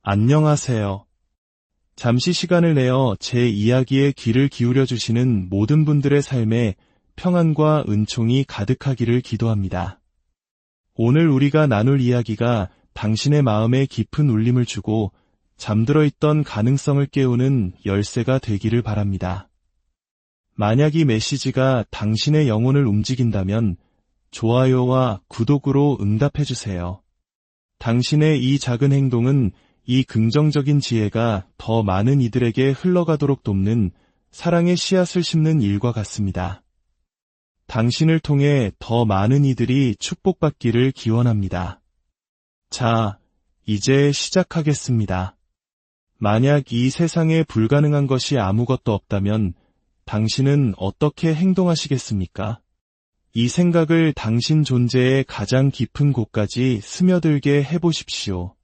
안녕하세요. 잠시 시간을 내어 제 이야기에 귀를 기울여 주시는 모든 분들의 삶에 평안과 은총이 가득하기를 기도합니다. 오늘 우리가 나눌 이야기가 당신의 마음에 깊은 울림을 주고 잠들어 있던 가능성을 깨우는 열쇠가 되기를 바랍니다. 만약 이 메시지가 당신의 영혼을 움직인다면 좋아요와 구독으로 응답해 주세요. 당신의 이 작은 행동은 이 긍정적인 지혜가 더 많은 이들에게 흘러가도록 돕는 사랑의 씨앗을 심는 일과 같습니다. 당신을 통해 더 많은 이들이 축복받기를 기원합니다. 자, 이제 시작하겠습니다. 만약 이 세상에 불가능한 것이 아무것도 없다면 당신은 어떻게 행동하시겠습니까? 이 생각을 당신 존재의 가장 깊은 곳까지 스며들게 해보십시오.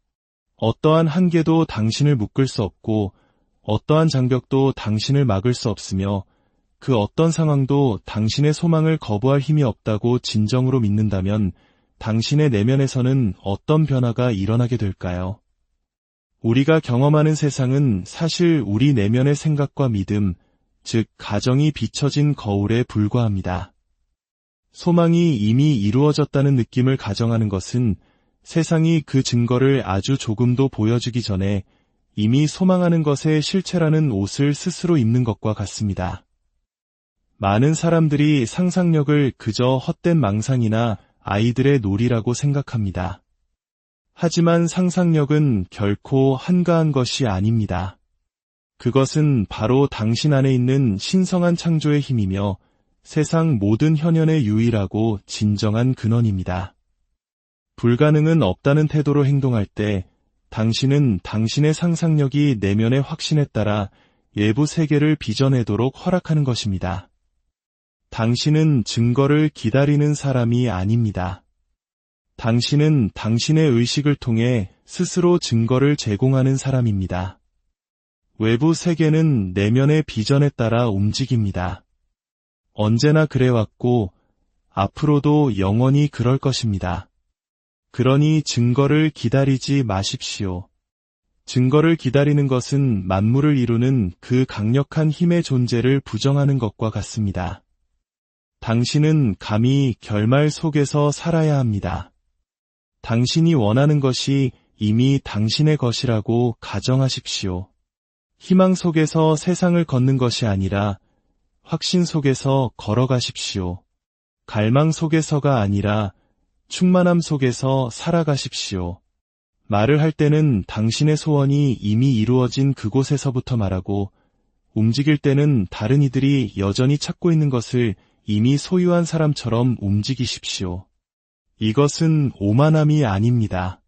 어떠한 한계도 당신을 묶을 수 없고 어떠한 장벽도 당신을 막을 수 없으며 그 어떤 상황도 당신의 소망을 거부할 힘이 없다고 진정으로 믿는다면 당신의 내면에서는 어떤 변화가 일어나게 될까요? 우리가 경험하는 세상은 사실 우리 내면의 생각과 믿음, 즉 가정이 비춰진 거울에 불과합니다. 소망이 이미 이루어졌다는 느낌을 가정하는 것은 세상이 그 증거를 아주 조금도 보여주기 전에 이미 소망하는 것의 실체라는 옷을 스스로 입는 것과 같습니다. 많은 사람들이 상상력을 그저 헛된 망상이나 아이들의 놀이라고 생각합니다. 하지만 상상력은 결코 한가한 것이 아닙니다. 그것은 바로 당신 안에 있는 신성한 창조의 힘이며 세상 모든 현현의 유일하고 진정한 근원입니다. 불가능은 없다는 태도로 행동할 때 당신은 당신의 상상력이 내면의 확신에 따라 외부 세계를 빚어내도록 허락하는 것입니다. 당신은 증거를 기다리는 사람이 아닙니다. 당신은 당신의 의식을 통해 스스로 증거를 제공하는 사람입니다. 외부 세계는 내면의 비전에 따라 움직입니다. 언제나 그래왔고 앞으로도 영원히 그럴 것입니다. 그러니 증거를 기다리지 마십시오. 증거를 기다리는 것은 만물을 이루는 그 강력한 힘의 존재를 부정하는 것과 같습니다. 당신은 감히 결말 속에서 살아야 합니다. 당신이 원하는 것이 이미 당신의 것이라고 가정하십시오. 희망 속에서 세상을 걷는 것이 아니라 확신 속에서 걸어가십시오. 갈망 속에서가 아니라 충만함 속에서 살아가십시오. 말을 할 때는 당신의 소원이 이미 이루어진 그곳에서부터 말하고 움직일 때는 다른 이들이 여전히 찾고 있는 것을 이미 소유한 사람처럼 움직이십시오. 이것은 오만함이 아닙니다.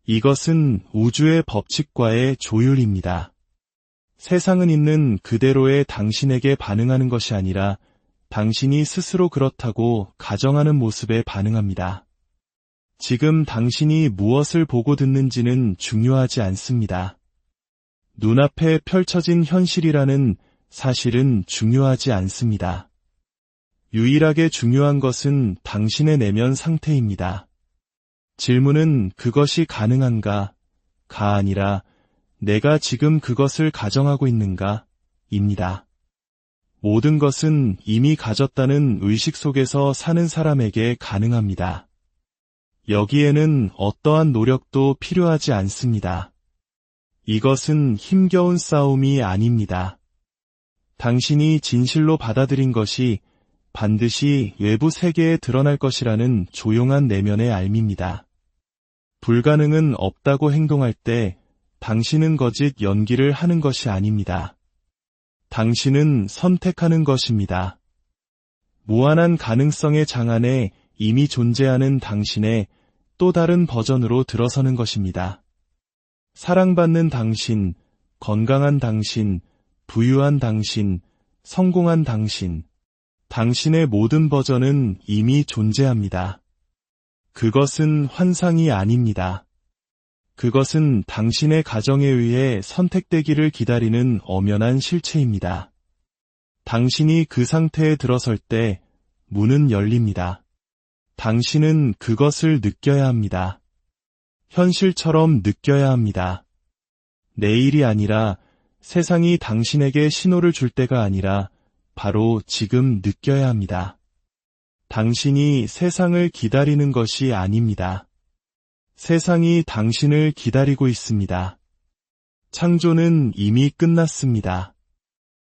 이것은 우주의 법칙과의 조율입니다. 세상은 있는 그대로의 당신에게 반응하는 것이 아니라 당신이 스스로 그렇다고 가정하는 모습에 반응합니다. 지금 당신이 무엇을 보고 듣는지는 중요하지 않습니다. 눈앞에 펼쳐진 현실이라는 사실은 중요하지 않습니다. 유일하게 중요한 것은 당신의 내면 상태입니다. 질문은 그것이 가능한가, 가 아니라 내가 지금 그것을 가정하고 있는가, 입니다. 모든 것은 이미 가졌다는 의식 속에서 사는 사람에게 가능합니다. 여기에는 어떠한 노력도 필요하지 않습니다. 이것은 힘겨운 싸움이 아닙니다. 당신이 진실로 받아들인 것이 반드시 외부 세계에 드러날 것이라는 조용한 내면의 알미입니다. 불가능은 없다고 행동할 때 당신은 거짓 연기를 하는 것이 아닙니다. 당신은 선택하는 것입니다. 무한한 가능성의 장 안에 이미 존재하는 당신의 또 다른 버전으로 들어서는 것입니다. 사랑받는 당신, 건강한 당신, 부유한 당신, 성공한 당신, 당신의 모든 버전은 이미 존재합니다. 그것은 환상이 아닙니다. 그것은 당신의 가정에 의해 선택되기를 기다리는 엄연한 실체입니다. 당신이 그 상태에 들어설 때 문은 열립니다. 당신은 그것을 느껴야 합니다. 현실처럼 느껴야 합니다. 내일이 아니라 세상이 당신에게 신호를 줄 때가 아니라 바로 지금 느껴야 합니다. 당신이 세상을 기다리는 것이 아닙니다. 세상이 당신을 기다리고 있습니다. 창조는 이미 끝났습니다.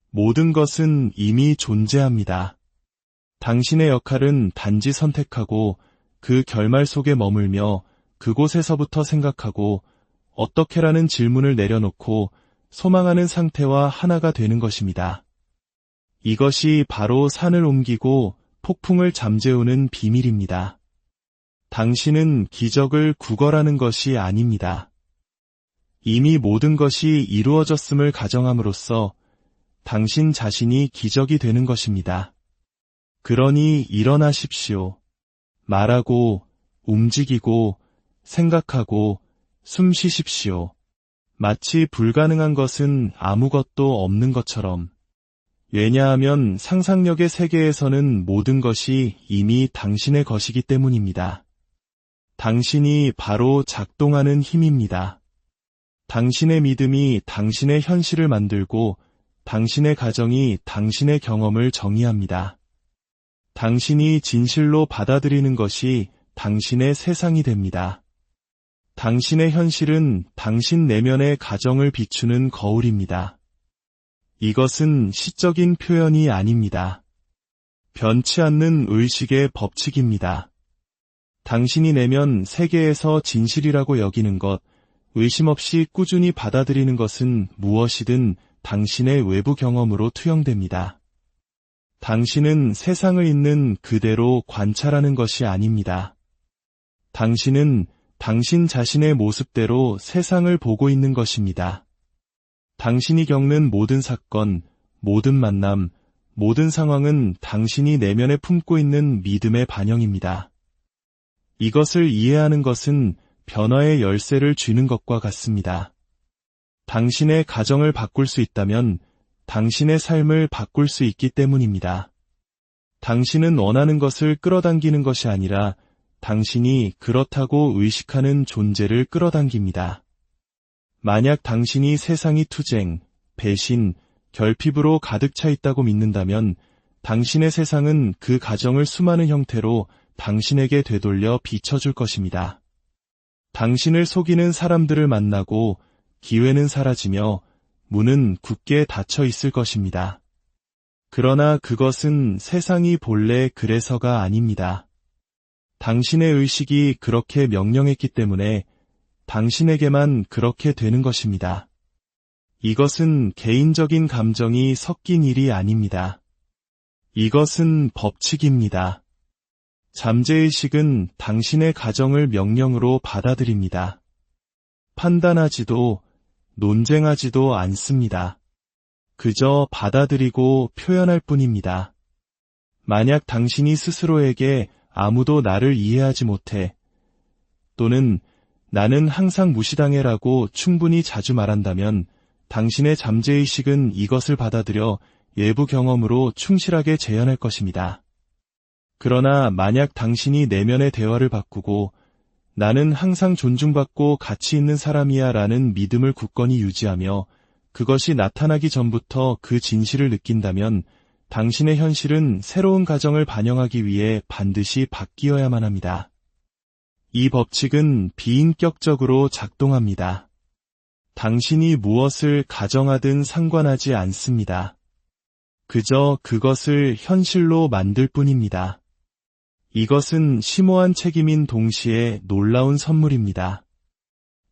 모든 것은 이미 존재합니다. 당신의 역할은 단지 선택하고 그 결말 속에 머물며 그곳에서부터 생각하고 어떻게라는 질문을 내려놓고 소망하는 상태와 하나가 되는 것입니다. 이것이 바로 산을 옮기고 폭풍을 잠재우는 비밀입니다. 당신은 기적을 구걸하는 것이 아닙니다. 이미 모든 것이 이루어졌음을 가정함으로써 당신 자신이 기적이 되는 것입니다. 그러니 일어나십시오. 말하고, 움직이고, 생각하고, 숨 쉬십시오. 마치 불가능한 것은 아무것도 없는 것처럼. 왜냐하면 상상력의 세계에서는 모든 것이 이미 당신의 것이기 때문입니다. 당신이 바로 작동하는 힘입니다. 당신의 믿음이 당신의 현실을 만들고 당신의 가정이 당신의 경험을 정의합니다. 당신이 진실로 받아들이는 것이 당신의 세상이 됩니다. 당신의 현실은 당신 내면의 가정을 비추는 거울입니다. 이것은 시적인 표현이 아닙니다. 변치 않는 의식의 법칙입니다. 당신이 내면 세계에서 진실이라고 여기는 것, 의심 없이 꾸준히 받아들이는 것은 무엇이든 당신의 외부 경험으로 투영됩니다. 당신은 세상을 있는 그대로 관찰하는 것이 아닙니다. 당신은 당신 자신의 모습대로 세상을 보고 있는 것입니다. 당신이 겪는 모든 사건, 모든 만남, 모든 상황은 당신이 내면에 품고 있는 믿음의 반영입니다. 이것을 이해하는 것은 변화의 열쇠를 쥐는 것과 같습니다. 당신의 가정을 바꿀 수 있다면 당신의 삶을 바꿀 수 있기 때문입니다. 당신은 원하는 것을 끌어당기는 것이 아니라 당신이 그렇다고 의식하는 존재를 끌어당깁니다. 만약 당신이 세상이 투쟁, 배신, 결핍으로 가득 차 있다고 믿는다면 당신의 세상은 그 가정을 수많은 형태로 당신에게 되돌려 비춰줄 것입니다. 당신을 속이는 사람들을 만나고 기회는 사라지며 문은 굳게 닫혀 있을 것입니다. 그러나 그것은 세상이 본래 그래서가 아닙니다. 당신의 의식이 그렇게 명령했기 때문에 당신에게만 그렇게 되는 것입니다. 이것은 개인적인 감정이 섞인 일이 아닙니다. 이것은 법칙입니다. 잠재의식은 당신의 가정을 명령으로 받아들입니다. 판단하지도 논쟁하지도 않습니다. 그저 받아들이고 표현할 뿐입니다. 만약 당신이 스스로에게 아무도 나를 이해하지 못해 또는 나는 항상 무시당해라고 충분히 자주 말한다면 당신의 잠재의식은 이것을 받아들여 외부 경험으로 충실하게 재현할 것입니다. 그러나 만약 당신이 내면의 대화를 바꾸고 나는 항상 존중받고 가치 있는 사람이야 라는 믿음을 굳건히 유지하며 그것이 나타나기 전부터 그 진실을 느낀다면 당신의 현실은 새로운 가정을 반영하기 위해 반드시 바뀌어야만 합니다. 이 법칙은 비인격적으로 작동합니다. 당신이 무엇을 가정하든 상관하지 않습니다. 그저 그것을 현실로 만들 뿐입니다. 이것은 심오한 책임인 동시에 놀라운 선물입니다.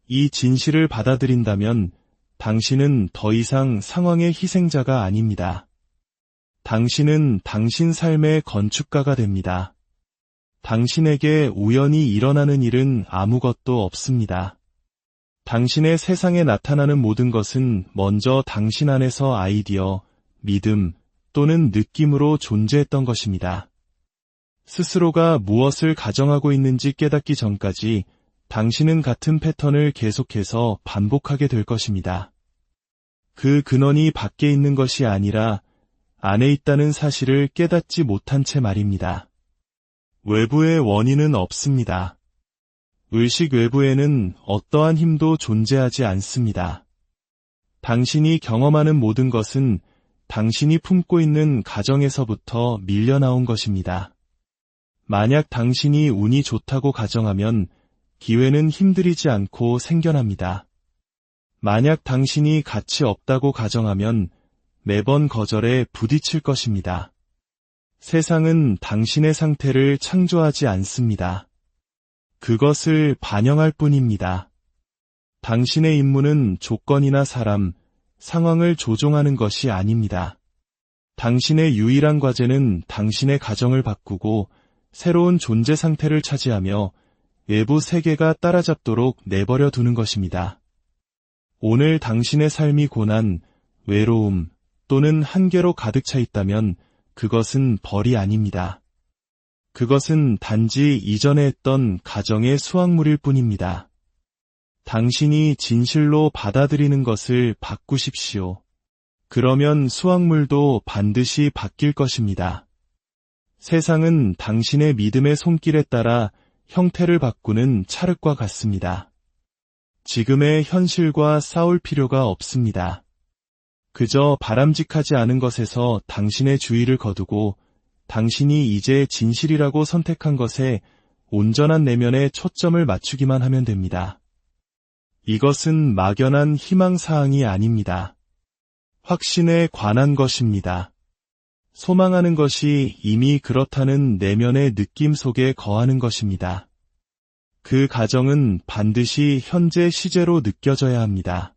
이 진실을 받아들인다면 당신은 더 이상 상황의 희생자가 아닙니다. 당신은 당신 삶의 건축가가 됩니다. 당신에게 우연히 일어나는 일은 아무것도 없습니다. 당신의 세상에 나타나는 모든 것은 먼저 당신 안에서 아이디어, 믿음 또는 느낌으로 존재했던 것입니다. 스스로가 무엇을 가정하고 있는지 깨닫기 전까지 당신은 같은 패턴을 계속해서 반복하게 될 것입니다. 그 근원이 밖에 있는 것이 아니라 안에 있다는 사실을 깨닫지 못한 채 말입니다. 외부의 원인은 없습니다. 의식 외부에는 어떠한 힘도 존재하지 않습니다. 당신이 경험하는 모든 것은 당신이 품고 있는 가정에서부터 밀려나온 것입니다. 만약 당신이 운이 좋다고 가정하면 기회는 힘들이지 않고 생겨납니다. 만약 당신이 가치 없다고 가정하면 매번 거절에 부딪힐 것입니다. 세상은 당신의 상태를 창조하지 않습니다. 그것을 반영할 뿐입니다. 당신의 임무는 조건이나 사람, 상황을 조종하는 것이 아닙니다. 당신의 유일한 과제는 당신의 가정을 바꾸고 새로운 존재 상태를 차지하며 외부 세계가 따라잡도록 내버려 두는 것입니다. 오늘 당신의 삶이 고난, 외로움 또는 한계로 가득 차 있다면 그것은 벌이 아닙니다. 그것은 단지 이전에 했던 가정의 수확물일 뿐입니다. 당신이 진실로 받아들이는 것을 바꾸십시오. 그러면 수확물도 반드시 바뀔 것입니다. 세상은 당신의 믿음의 손길에 따라 형태를 바꾸는 찰흙과 같습니다. 지금의 현실과 싸울 필요가 없습니다. 그저 바람직하지 않은 것에서 당신의 주의를 거두고 당신이 이제 진실이라고 선택한 것에 온전한 내면에 초점을 맞추기만 하면 됩니다. 이것은 막연한 희망사항이 아닙니다. 확신에 관한 것입니다. 소망하는 것이 이미 그렇다는 내면의 느낌 속에 거하는 것입니다. 그 가정은 반드시 현재 시제로 느껴져야 합니다.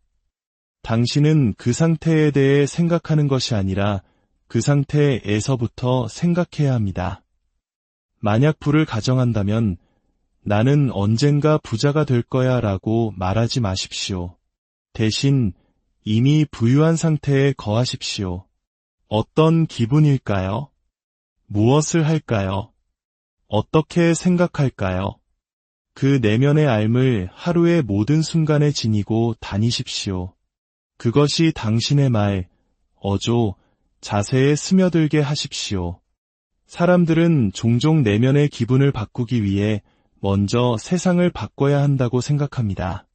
당신은 그 상태에 대해 생각하는 것이 아니라 그 상태에서부터 생각해야 합니다. 만약 부를 가정한다면 나는 언젠가 부자가 될 거야 라고 말하지 마십시오. 대신 이미 부유한 상태에 거하십시오. 어떤 기분일까요? 무엇을 할까요? 어떻게 생각할까요? 그 내면의 삶을 하루의 모든 순간에 지니고 다니십시오. 그것이 당신의 말, 어조, 자세에 스며들게 하십시오. 사람들은 종종 내면의 기분을 바꾸기 위해 먼저 세상을 바꿔야 한다고 생각합니다.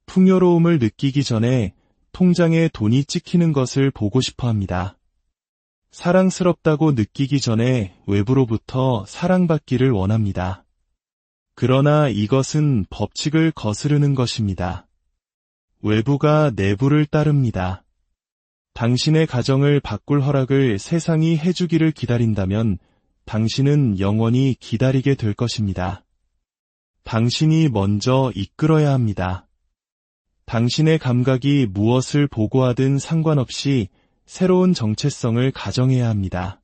풍요로움을 느끼기 전에 통장에 돈이 찍히는 것을 보고 싶어 합니다. 사랑스럽다고 느끼기 전에 외부로부터 사랑받기를 원합니다. 그러나 이것은 법칙을 거스르는 것입니다. 외부가 내부를 따릅니다. 당신의 가정을 바꿀 허락을 세상이 해주기를 기다린다면 당신은 영원히 기다리게 될 것입니다. 당신이 먼저 이끌어야 합니다. 당신의 감각이 무엇을 보고하든 상관없이 새로운 정체성을 가정해야 합니다.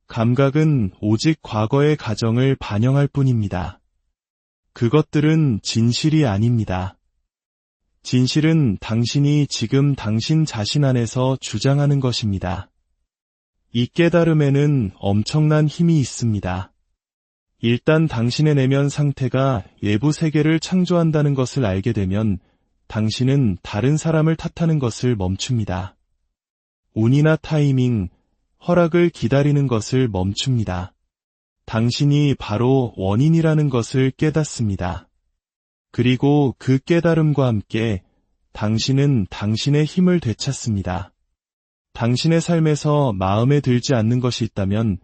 감각은 오직 과거의 가정을 반영할 뿐입니다. 그것들은 진실이 아닙니다. 진실은 당신이 지금 당신 자신 안에서 주장하는 것입니다. 이 깨달음에는 엄청난 힘이 있습니다. 일단 당신의 내면 상태가 외부 세계를 창조한다는 것을 알게 되면 당신은 다른 사람을 탓하는 것을 멈춥니다. 운이나 타이밍, 허락을 기다리는 것을 멈춥니다. 당신이 바로 원인이라는 것을 깨닫습니다. 그리고 그 깨달음과 함께 당신은 당신의 힘을 되찾습니다. 당신의 삶에서 마음에 들지 않는 것이 있다면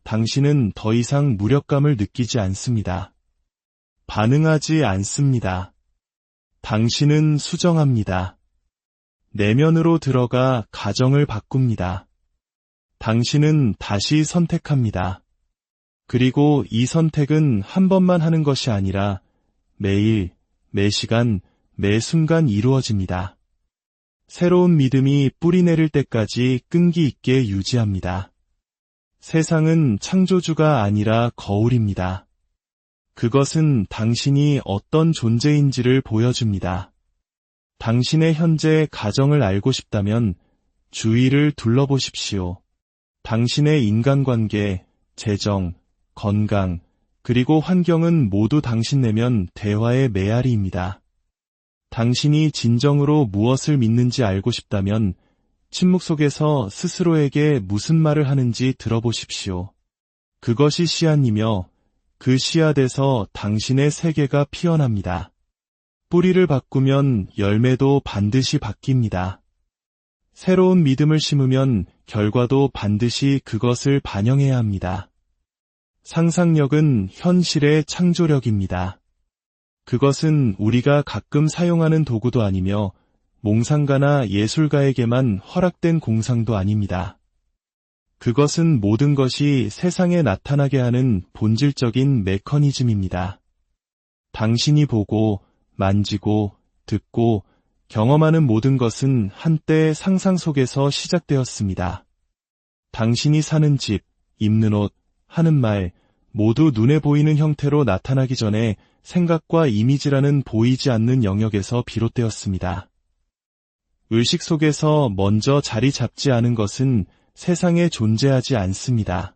당신은 더 이상 무력감을 느끼지 않습니다. 반응하지 않습니다. 당신은 수정합니다. 내면으로 들어가 가정을 바꿉니다. 당신은 다시 선택합니다. 그리고 이 선택은 한 번만 하는 것이 아니라 매일, 매 시간, 매 순간 이루어집니다. 새로운 믿음이 뿌리 내릴 때까지 끈기 있게 유지합니다. 세상은 창조주가 아니라 거울입니다. 그것은 당신이 어떤 존재인지를 보여줍니다. 당신의 현재 가정을 알고 싶다면 주위를 둘러보십시오. 당신의 인간관계, 재정, 건강, 그리고 환경은 모두 당신 내면 대화의 메아리입니다. 당신이 진정으로 무엇을 믿는지 알고 싶다면 침묵 속에서 스스로에게 무슨 말을 하는지 들어보십시오. 그것이 씨앗이며 그 씨앗에서 당신의 세계가 피어납니다. 뿌리를 바꾸면 열매도 반드시 바뀝니다. 새로운 믿음을 심으면 결과도 반드시 그것을 반영해야 합니다. 상상력은 현실의 창조력입니다. 그것은 우리가 가끔 사용하는 도구도 아니며 몽상가나 예술가에게만 허락된 공상도 아닙니다. 그것은 모든 것이 세상에 나타나게 하는 본질적인 메커니즘입니다. 당신이 보고, 만지고, 듣고, 경험하는 모든 것은 한때 상상 속에서 시작되었습니다. 당신이 사는 집, 입는 옷, 하는 말, 모두 눈에 보이는 형태로 나타나기 전에 생각과 이미지라는 보이지 않는 영역에서 비롯되었습니다. 의식 속에서 먼저 자리 잡지 않은 것은 세상에 존재하지 않습니다.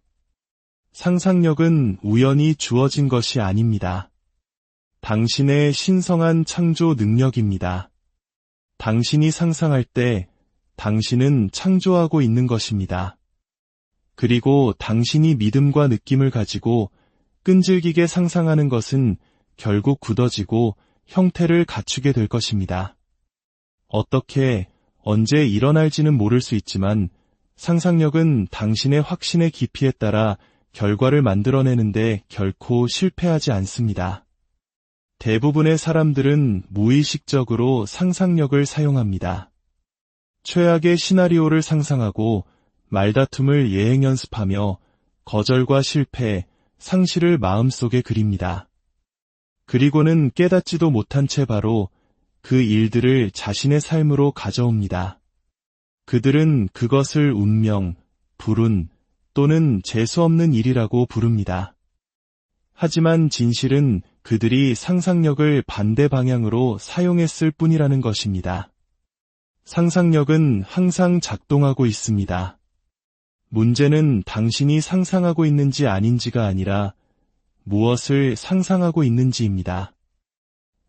상상력은 우연히 주어진 것이 아닙니다. 당신의 신성한 창조 능력입니다. 당신이 상상할 때 당신은 창조하고 있는 것입니다. 그리고 당신이 믿음과 느낌을 가지고 끈질기게 상상하는 것은 결국 굳어지고 형태를 갖추게 될 것입니다. 어떻게, 언제 일어날지는 모를 수 있지만 상상력은 당신의 확신의 깊이에 따라 결과를 만들어내는데 결코 실패하지 않습니다. 대부분의 사람들은 무의식적으로 상상력을 사용합니다. 최악의 시나리오를 상상하고 말다툼을 예행 연습하며 거절과 실패, 상실을 마음속에 그립니다. 그리고는 깨닫지도 못한 채 바로 그 일들을 자신의 삶으로 가져옵니다. 그들은 그것을 운명, 불운 또는 재수없는 일이라고 부릅니다. 하지만 진실은 그들이 상상력을 반대 방향으로 사용했을 뿐이라는 것입니다. 상상력은 항상 작동하고 있습니다. 문제는 당신이 상상하고 있는지 아닌지가 아니라 무엇을 상상하고 있는지입니다.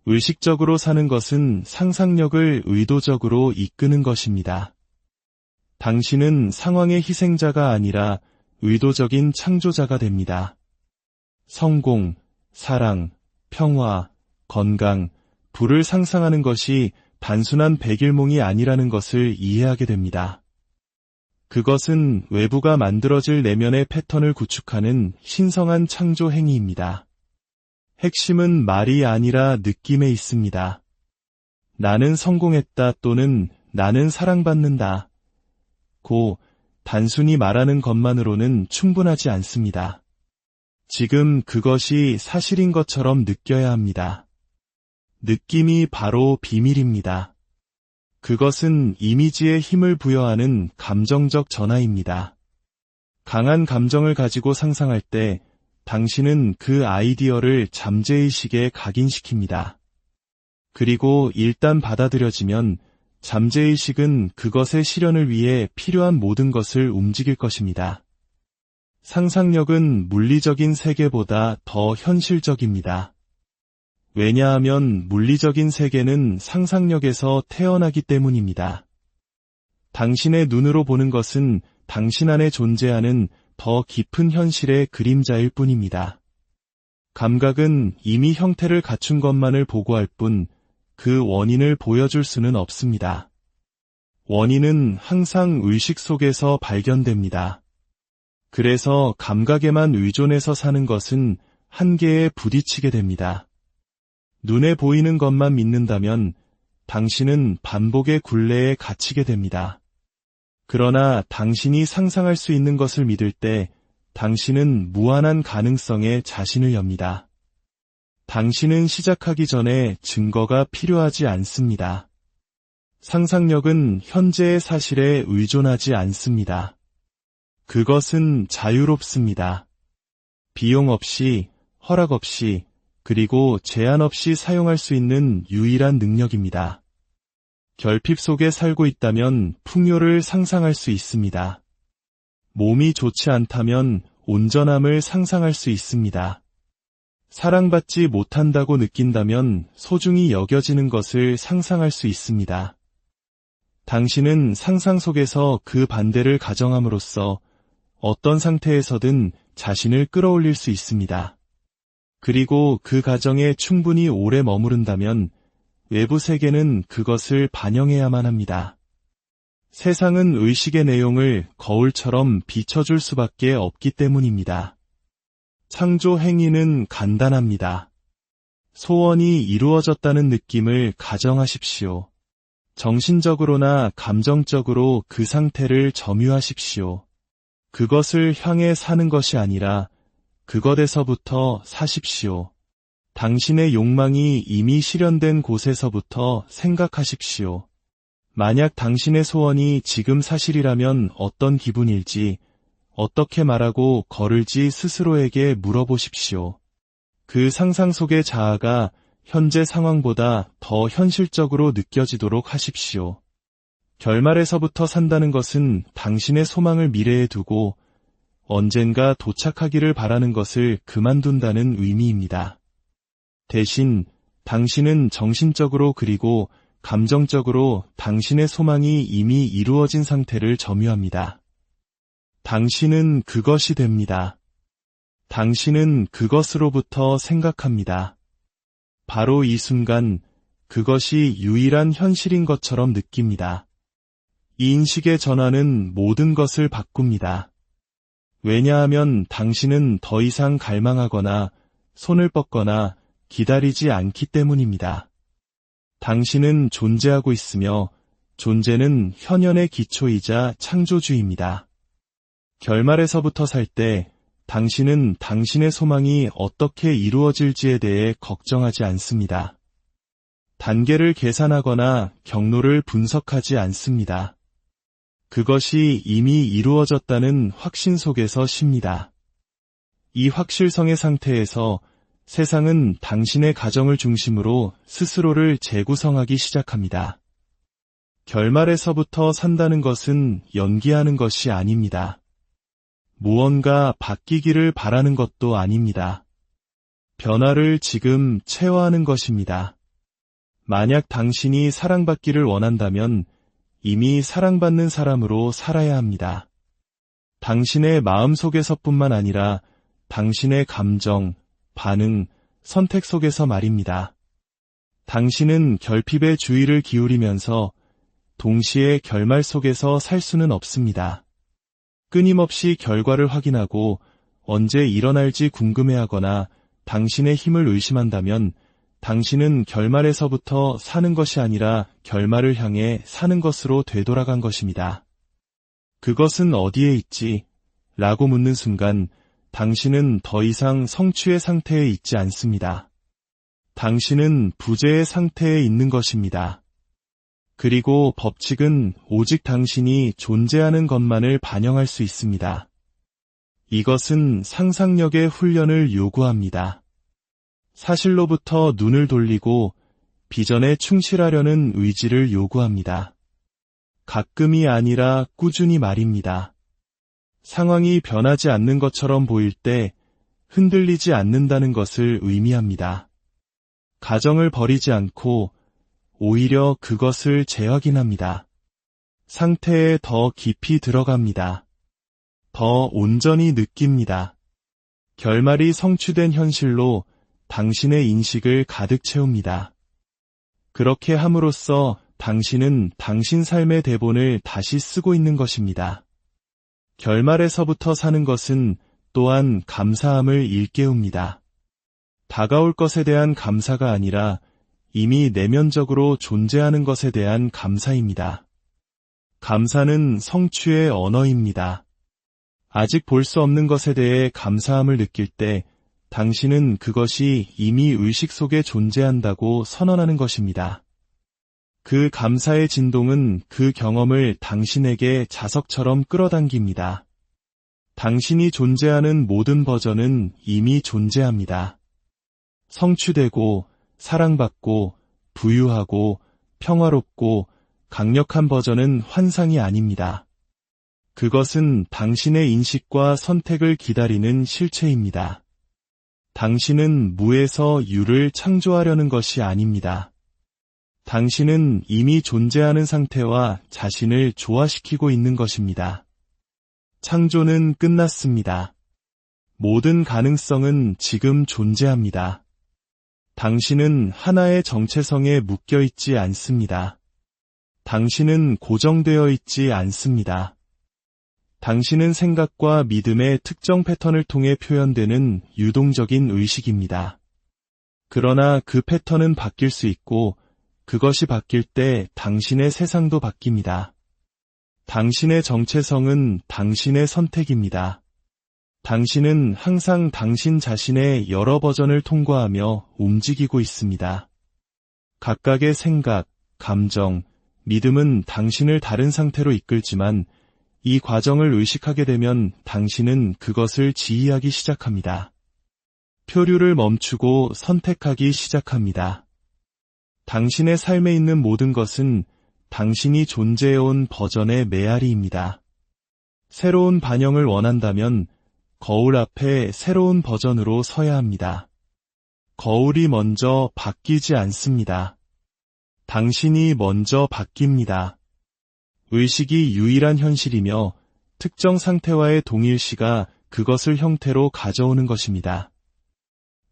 의식적으로 사는 것은 상상력을 의도적으로 이끄는 것입니다. 당신은 상황의 희생자가 아니라 의도적인 창조자가 됩니다. 성공, 사랑, 평화, 건강, 부를 상상하는 것이 단순한 백일몽이 아니라는 것을 이해하게 됩니다. 그것은 외부가 만들어질 내면의 패턴을 구축하는 신성한 창조 행위입니다. 핵심은 말이 아니라 느낌에 있습니다. 나는 성공했다 또는 나는 사랑받는다. 단순히 말하는 것만으로는 충분하지 않습니다. 지금 그것이 사실인 것처럼 느껴야 합니다. 느낌이 바로 비밀입니다. 그것은 이미지에 힘을 부여하는 감정적 전하입니다. 강한 감정을 가지고 상상할 때 당신은 그 아이디어를 잠재의식에 각인시킵니다. 그리고 일단 받아들여지면 잠재의식은 그것의 실현을 위해 필요한 모든 것을 움직일 것입니다. 상상력은 물리적인 세계보다 더 현실적입니다. 왜냐하면 물리적인 세계는 상상력에서 태어나기 때문입니다. 당신의 눈으로 보는 것은 당신 안에 존재하는 더 깊은 현실의 그림자일 뿐입니다. 감각은 이미 형태를 갖춘 것만을 보고할 뿐 그 원인을 보여줄 수는 없습니다. 원인은 항상 의식 속에서 발견됩니다. 그래서 감각에만 의존해서 사는 것은 한계에 부딪히게 됩니다. 눈에 보이는 것만 믿는다면 당신은 반복의 굴레에 갇히게 됩니다. 그러나 당신이 상상할 수 있는 것을 믿을 때 당신은 무한한 가능성에 자신을 엽니다. 당신은 시작하기 전에 증거가 필요하지 않습니다. 상상력은 현재의 사실에 의존하지 않습니다. 그것은 자유롭습니다. 비용 없이, 허락 없이, 그리고 제한 없이 사용할 수 있는 유일한 능력입니다. 결핍 속에 살고 있다면 풍요를 상상할 수 있습니다. 몸이 좋지 않다면 온전함을 상상할 수 있습니다. 사랑받지 못한다고 느낀다면 소중히 여겨지는 것을 상상할 수 있습니다. 당신은 상상 속에서 그 반대를 가정함으로써 어떤 상태에서든 자신을 끌어올릴 수 있습니다. 그리고 그 가정에 충분히 오래 머무른다면 외부 세계는 그것을 반영해야만 합니다. 세상은 의식의 내용을 거울처럼 비춰줄 수밖에 없기 때문입니다. 창조 행위는 간단합니다. 소원이 이루어졌다는 느낌을 가정하십시오. 정신적으로나 감정적으로 그 상태를 점유하십시오. 그것을 향해 사는 것이 아니라 그것에서부터 사십시오. 당신의 욕망이 이미 실현된 곳에서부터 생각하십시오. 만약 당신의 소원이 지금 사실이라면 어떤 기분일지, 어떻게 말하고 걸을지 스스로에게 물어보십시오. 그 상상 속의 자아가 현재 상황보다 더 현실적으로 느껴지도록 하십시오. 결말에서부터 산다는 것은 당신의 소망을 미래에 두고 언젠가 도착하기를 바라는 것을 그만둔다는 의미입니다. 대신 당신은 정신적으로 그리고 감정적으로 당신의 소망이 이미 이루어진 상태를 점유합니다. 당신은 그것이 됩니다. 당신은 그것으로부터 생각합니다. 바로 이 순간 그것이 유일한 현실인 것처럼 느낍니다. 이 인식의 전환은 모든 것을 바꿉니다. 왜냐하면 당신은 더 이상 갈망하거나 손을 뻗거나 기다리지 않기 때문입니다. 당신은 존재하고 있으며 존재는 현현의 기초이자 창조주입니다. 결말에서부터 살 때 당신은 당신의 소망이 어떻게 이루어질지에 대해 걱정하지 않습니다. 단계를 계산하거나 경로를 분석하지 않습니다. 그것이 이미 이루어졌다는 확신 속에서 쉽니다. 이 확실성의 상태에서 세상은 당신의 가정을 중심으로 스스로를 재구성하기 시작합니다. 결말에서부터 산다는 것은 연기하는 것이 아닙니다. 무언가 바뀌기를 바라는 것도 아닙니다. 변화를 지금 체화하는 것입니다. 만약 당신이 사랑받기를 원한다면 이미 사랑받는 사람으로 살아야 합니다. 당신의 마음속에서뿐만 아니라 당신의 감정, 반응, 선택 속에서 말입니다. 당신은 결핍에 주의를 기울이면서 동시에 결말 속에서 살 수는 없습니다. 끊임없이 결과를 확인하고 언제 일어날지 궁금해하거나 당신의 힘을 의심한다면 당신은 결말에서부터 사는 것이 아니라 결말을 향해 사는 것으로 되돌아간 것입니다. 그것은 어디에 있지? 라고 묻는 순간 당신은 더 이상 성취의 상태에 있지 않습니다. 당신은 부재의 상태에 있는 것입니다. 그리고 법칙은 오직 당신이 존재하는 것만을 반영할 수 있습니다. 이것은 상상력의 훈련을 요구합니다. 사실로부터 눈을 돌리고 비전에 충실하려는 의지를 요구합니다. 가끔이 아니라 꾸준히 말입니다. 상황이 변하지 않는 것처럼 보일 때 흔들리지 않는다는 것을 의미합니다. 가정을 버리지 않고 오히려 그것을 재확인합니다. 상태에 더 깊이 들어갑니다. 더 온전히 느낍니다. 결말이 성취된 현실로 당신의 인식을 가득 채웁니다. 그렇게 함으로써 당신은 당신 삶의 대본을 다시 쓰고 있는 것입니다. 결말에서부터 사는 것은 또한 감사함을 일깨웁니다. 다가올 것에 대한 감사가 아니라 이미 내면적으로 존재하는 것에 대한 감사입니다. 감사는 성취의 언어입니다. 아직 볼 수 없는 것에 대해 감사함을 느낄 때 당신은 그것이 이미 의식 속에 존재한다고 선언하는 것입니다. 그 감사의 진동은 그 경험을 당신에게 자석처럼 끌어당깁니다. 당신이 존재하는 모든 버전은 이미 존재합니다. 성취되고 사랑받고 부유하고 평화롭고 강력한 버전은 환상이 아닙니다. 그것은 당신의 인식과 선택을 기다리는 실체입니다. 당신은 무에서 유를 창조하려는 것이 아닙니다. 당신은 이미 존재하는 상태와 자신을 조화시키고 있는 것입니다. 창조는 끝났습니다. 모든 가능성은 지금 존재합니다. 당신은 하나의 정체성에 묶여 있지 않습니다. 당신은 고정되어 있지 않습니다. 당신은 생각과 믿음의 특정 패턴을 통해 표현되는 유동적인 의식입니다. 그러나 그 패턴은 바뀔 수 있고 그것이 바뀔 때 당신의 세상도 바뀝니다. 당신의 정체성은 당신의 선택입니다. 당신은 항상 당신 자신의 여러 버전을 통과하며 움직이고 있습니다. 각각의 생각, 감정, 믿음은 당신을 다른 상태로 이끌지만 이 과정을 의식하게 되면 당신은 그것을 지휘하기 시작합니다. 표류를 멈추고 선택하기 시작합니다. 당신의 삶에 있는 모든 것은 당신이 존재해온 버전의 메아리입니다. 새로운 반영을 원한다면 거울 앞에 새로운 버전으로 서야 합니다. 거울이 먼저 바뀌지 않습니다. 당신이 먼저 바뀝니다. 의식이 유일한 현실이며 특정 상태와의 동일시가 그것을 형태로 가져오는 것입니다.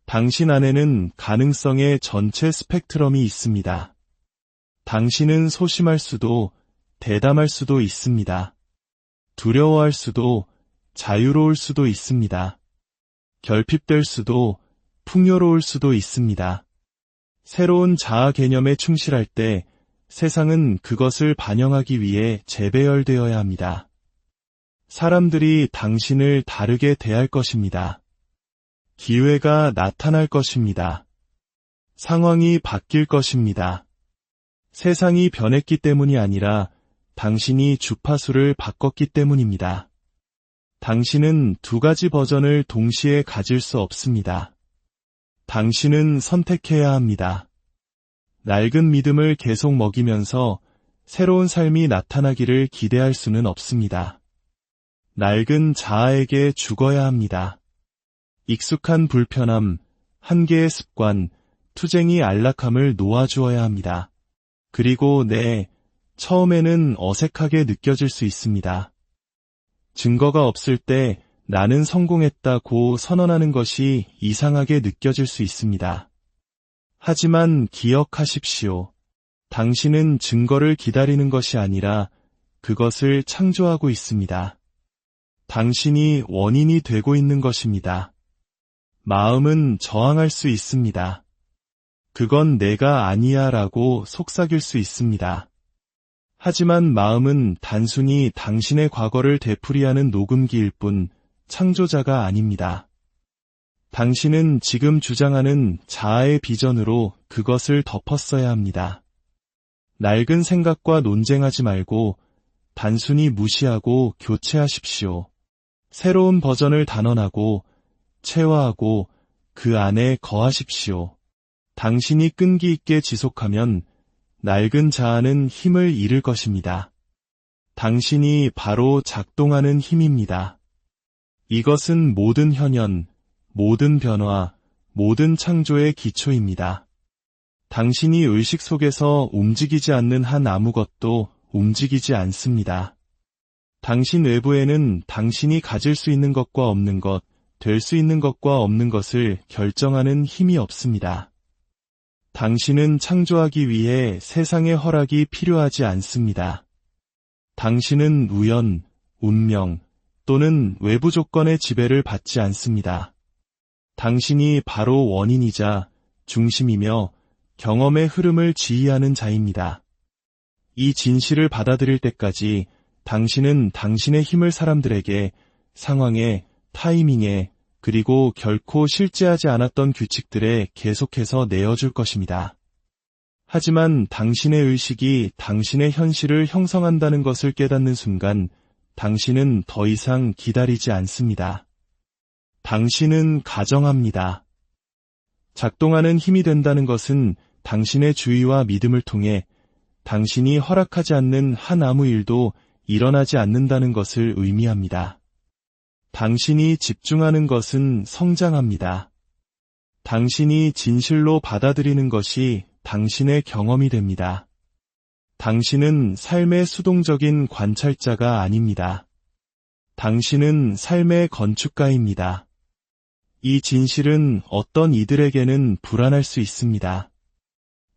당신 안에는 가능성의 전체 스펙트럼이 있습니다. 당신은 소심할 수도 대담할 수도 있습니다. 두려워할 수도 자유로울 수도 있습니다. 결핍될 수도 풍요로울 수도 있습니다. 새로운 자아 개념에 충실할 때 세상은 그것을 반영하기 위해 재배열되어야 합니다. 사람들이 당신을 다르게 대할 것입니다. 기회가 나타날 것입니다. 상황이 바뀔 것입니다. 세상이 변했기 때문이 아니라 당신이 주파수를 바꿨기 때문입니다. 당신은 두 가지 버전을 동시에 가질 수 없습니다. 당신은 선택해야 합니다. 낡은 믿음을 계속 먹이면서 새로운 삶이 나타나기를 기대할 수는 없습니다. 낡은 자아에게 죽어야 합니다. 익숙한 불편함, 한계의 습관, 투쟁이 안락함을 놓아주어야 합니다. 그리고 처음에는 어색하게 느껴질 수 있습니다. 증거가 없을 때 나는 성공했다고 선언하는 것이 이상하게 느껴질 수 있습니다. 하지만 기억하십시오. 당신은 증거를 기다리는 것이 아니라 그것을 창조하고 있습니다. 당신이 원인이 되고 있는 것입니다. 마음은 저항할 수 있습니다. 그건 내가 아니야 라고 속삭일 수 있습니다. 하지만 마음은 단순히 당신의 과거를 되풀이하는 녹음기일 뿐 창조자가 아닙니다. 당신은 지금 주장하는 자아의 비전으로 그것을 덮었어야 합니다. 낡은 생각과 논쟁하지 말고 단순히 무시하고 교체하십시오. 새로운 버전을 단언하고 체화하고 그 안에 거하십시오. 당신이 끈기 있게 지속하면 낡은 자아는 힘을 잃을 것입니다. 당신이 바로 작동하는 힘입니다. 이것은 모든 현현, 모든 변화, 모든 창조의 기초입니다. 당신이 의식 속에서 움직이지 않는 한 아무것도 움직이지 않습니다. 당신 외부에는 당신이 가질 수 있는 것과 없는 것, 될 수 있는 것과 없는 것을 결정하는 힘이 없습니다. 당신은 창조하기 위해 세상의 허락이 필요하지 않습니다. 당신은 우연, 운명 또는 외부 조건의 지배를 받지 않습니다. 당신이 바로 원인이자 중심이며 경험의 흐름을 지휘하는 자입니다. 이 진실을 받아들일 때까지 당신은 당신의 힘을 사람들에게, 상황에, 타이밍에, 그리고 결코 실제하지 않았던 규칙들에 계속해서 내어줄 것입니다. 하지만 당신의 의식이 당신의 현실을 형성한다는 것을 깨닫는 순간 당신은 더 이상 기다리지 않습니다. 당신은 가정합니다. 작동하는 힘이 된다는 것은 당신의 주의와 믿음을 통해 당신이 허락하지 않는 한 아무 일도 일어나지 않는다는 것을 의미합니다. 당신이 집중하는 것은 성장합니다. 당신이 진실로 받아들이는 것이 당신의 경험이 됩니다. 당신은 삶의 수동적인 관찰자가 아닙니다. 당신은 삶의 건축가입니다. 이 진실은 어떤 이들에게는 불안할 수 있습니다.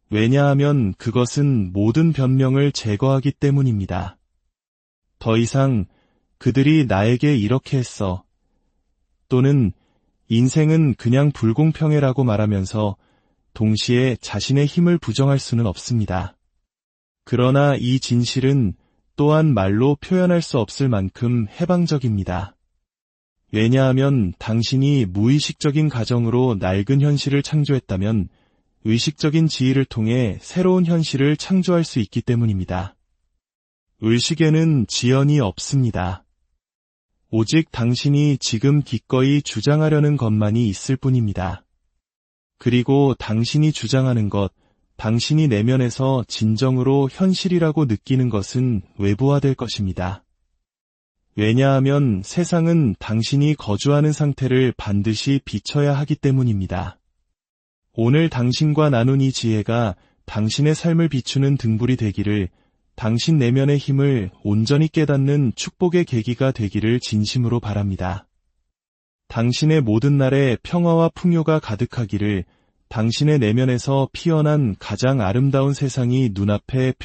왜냐하면 그것은 모든 변명을 제거하기 때문입니다. 더 이상 그들이 나에게 이렇게 했어 또는 인생은 그냥 불공평해라고 말하면서 동시에 자신의 힘을 부정할 수는 없습니다. 그러나 이 진실은 또한 말로 표현할 수 없을 만큼 해방적입니다. 왜냐하면 당신이 무의식적인 가정으로 낡은 현실을 창조했다면 의식적인 지혜를 통해 새로운 현실을 창조할 수 있기 때문입니다. 의식에는 지연이 없습니다. 오직 당신이 지금 기꺼이 주장하려는 것만이 있을 뿐입니다. 그리고 당신이 주장하는 것, 당신이 내면에서 진정으로 현실이라고 느끼는 것은 외부화될 것입니다. 왜냐하면 세상은 당신이 거주하는 상태를 반드시 비춰야 하기 때문입니다. 오늘 당신과 나눈 이 지혜가 당신의 삶을 비추는 등불이 되기를, 당신 내면의 힘을 온전히 깨닫는 축복의 계기가 되기를 진심으로 바랍니다. 당신의 모든 날에 평화와 풍요가 가득하기를, 당신의 내면에서 피어난 가장 아름다운 세상이 눈앞에 펼쳐지기를